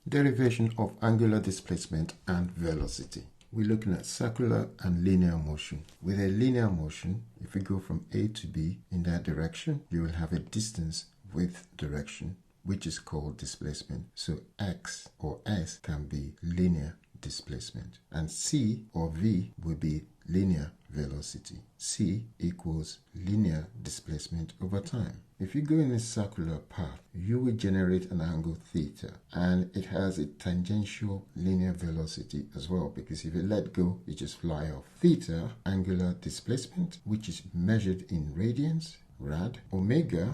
Derivation of angular displacement and velocity. We're looking at circular and linear motion. With a linear motion, if we go from A to B in that direction, you will have a distance with direction, which is called displacement. So X or S can be linear displacement, and C or V will be linear velocity. C equals linear displacement over time. If you go in a circular path, you will generate an angle theta, and it has a tangential linear velocity as well, because if you let go, you just fly off. Theta, angular displacement, which is measured in radians, rad. Omega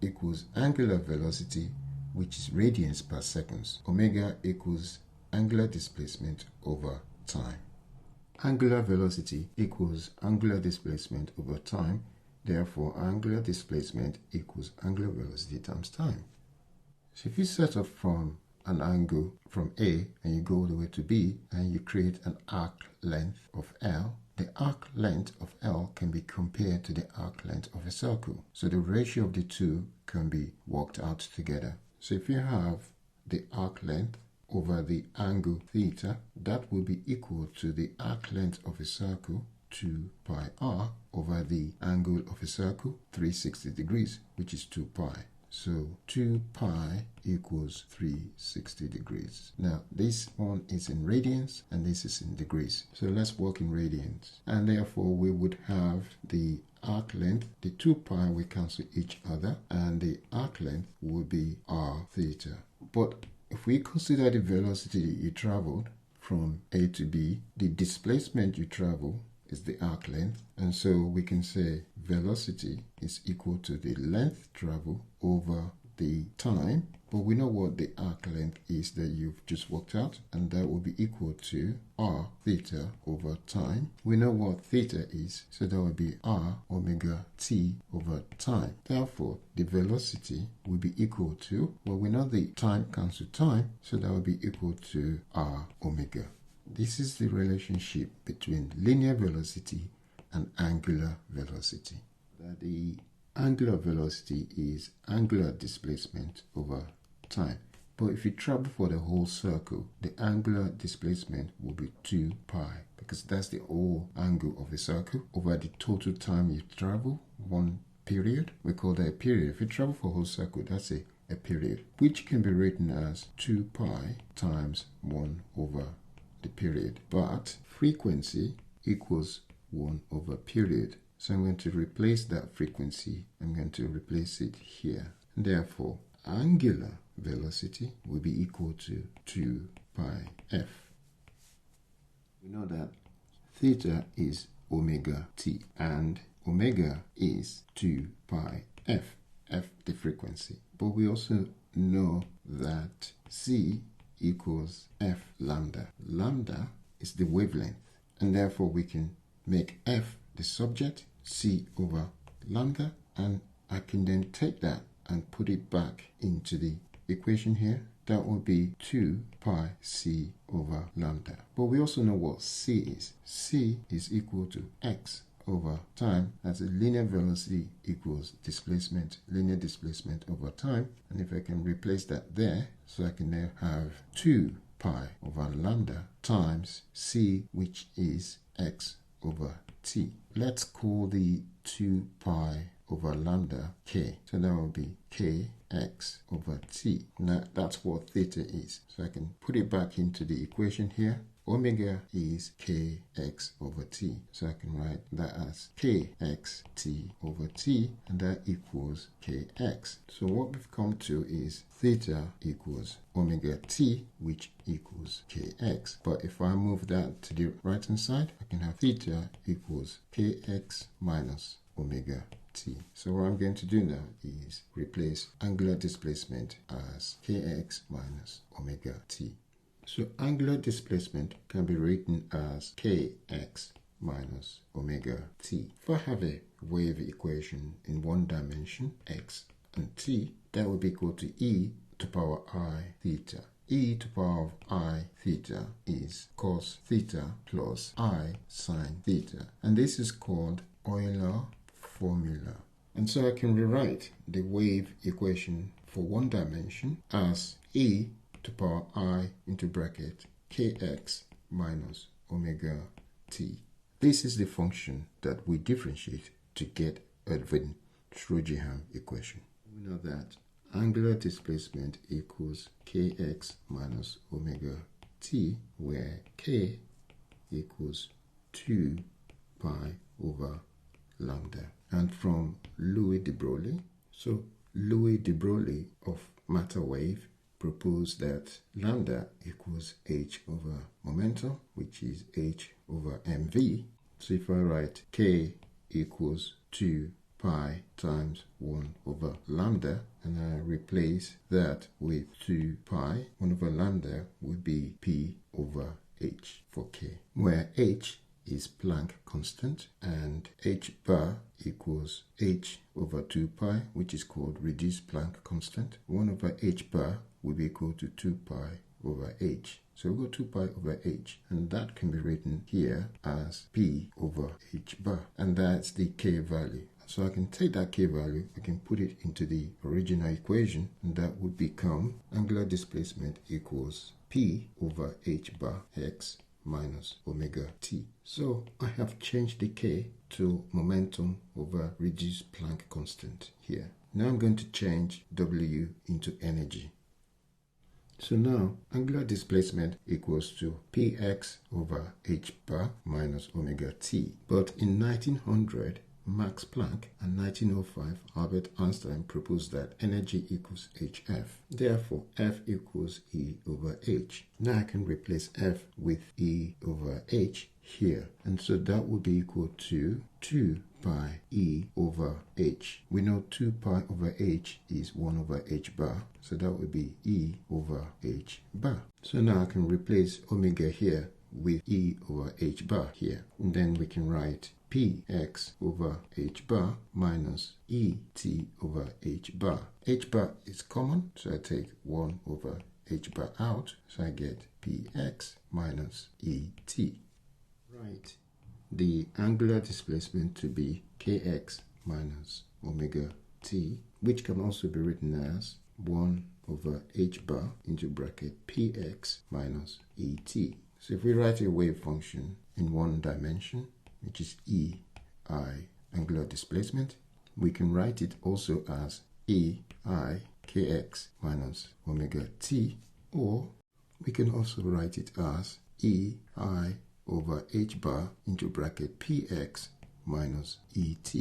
equals angular velocity, which is radians per seconds. Omega equals angular displacement over time. Angular velocity equals angular displacement over time. Therefore, angular displacement equals angular velocity times time. So if you set off from an angle from A and you go all the way to B and you create an arc length of L, the arc length of L can be compared to the arc length of a circle. So the ratio of the two can be worked out together. So if you have the arc length over the angle theta, that will be equal to the arc length of a circle, 2 pi r, over the angle of a circle, 360 degrees, which is 2 pi. So 2 pi equals 360 degrees. Now this one is in radians and this is in degrees. So let's work in radians. And therefore we would have the arc length, the 2 pi will cancel each other, and the arc length will be r theta. But if we consider the velocity you traveled from A to B, the displacement you travel is the arc length, and so we can say velocity is equal to the length traveled over the time, but we know what the arc length is that you've just worked out, and that will be equal to r theta over time. We know what theta is, so that will be r omega t over time. Therefore, the velocity will be equal to, well, we know the time cancel time, so that will be equal to r omega. This is the relationship between linear velocity and angular velocity. That the angular velocity is angular displacement over time. But if you travel for the whole circle, the angular displacement will be 2 pi, because that's the whole angle of a circle over the total time you travel, one period. We call that a period. If you travel for a whole circle, that's a period, which can be written as 2 pi times 1 over the period. But frequency equals 1 over period. So I'm going to replace that frequency. I'm going to replace it here. Therefore, angular velocity will be equal to 2 pi f. We know that theta is omega t, and omega is 2 pi f, f the frequency. But we also know that c equals f lambda. Lambda is the wavelength, and therefore we can make f the subject, c over lambda, and I can then take that and put it back into the equation here. That will be 2 pi c over lambda. But we also know what c is. C is equal to x over time. That's a linear velocity equals displacement, linear displacement over time. And if I can replace that there, so I can now have 2 pi over lambda times c, which is x over t. Let's call the 2 pi over lambda k. So that will be kx over t. Now that's what theta is. So I can put it back into the equation here. Omega is kx over t. So I can write that as kxt over t, and that equals kx. So what we've come to is theta equals omega t, which equals kx. But if I move that to the right hand side, I can have theta equals kx minus omega t. So what I'm going to do now is replace angular displacement as kx minus omega t. So angular displacement can be written as kx minus omega t. If I have a wave equation in one dimension, x and t, that will be equal to e to power I theta. E to power of I theta is cos theta plus I sine theta. And this is called Euler formula. And so I can rewrite the wave equation for one dimension as e to power I into bracket kx minus omega t. This is the function that we differentiate to get a Schrodingham equation. We know that angular displacement equals kx minus omega t, where k equals 2 pi over lambda. And from Louis de Broglie, so Louis de Broglie of matter wave proposed that lambda equals h over momentum, which is h over mv. So if I write k equals 2 pi times 1 over lambda, and I replace that with 2 pi, 1 over lambda would be p over h for k, where h is Planck constant and h bar equals h over 2 pi, which is called reduced Planck constant. 1 over h bar will be equal to 2 pi over h. So we'll go 2 pi over h, and that can be written here as p over h bar, and that's the k value. So I can take that k value, I can put it into the original equation, and that would become angular displacement equals p over h bar x minus omega t. So I have changed the k to momentum over reduced Planck constant here. Now I'm going to change w into energy. So now angular displacement equals to px over h bar minus omega t. But in 1900, Max Planck and 1905, Albert Einstein proposed that energy equals hf. Therefore, F equals E over h. Now I can replace F with E over h here. And so that would be equal to 2 pi E over h. We know 2 pi over h is 1 over h bar. So that would be E over h bar. So now I can replace omega here with E over h bar here. And then we can write px over h bar minus et over h bar. H bar is common, so I take 1 over h bar out, so I get px minus et. Right, the angular displacement to be kx minus omega t, which can also be written as 1 over h bar into bracket px minus et. So if we write a wave function in one dimension, which is ei angular displacement, we can write it also as ei kx minus omega t, or we can also write it as ei over h bar into bracket px minus et.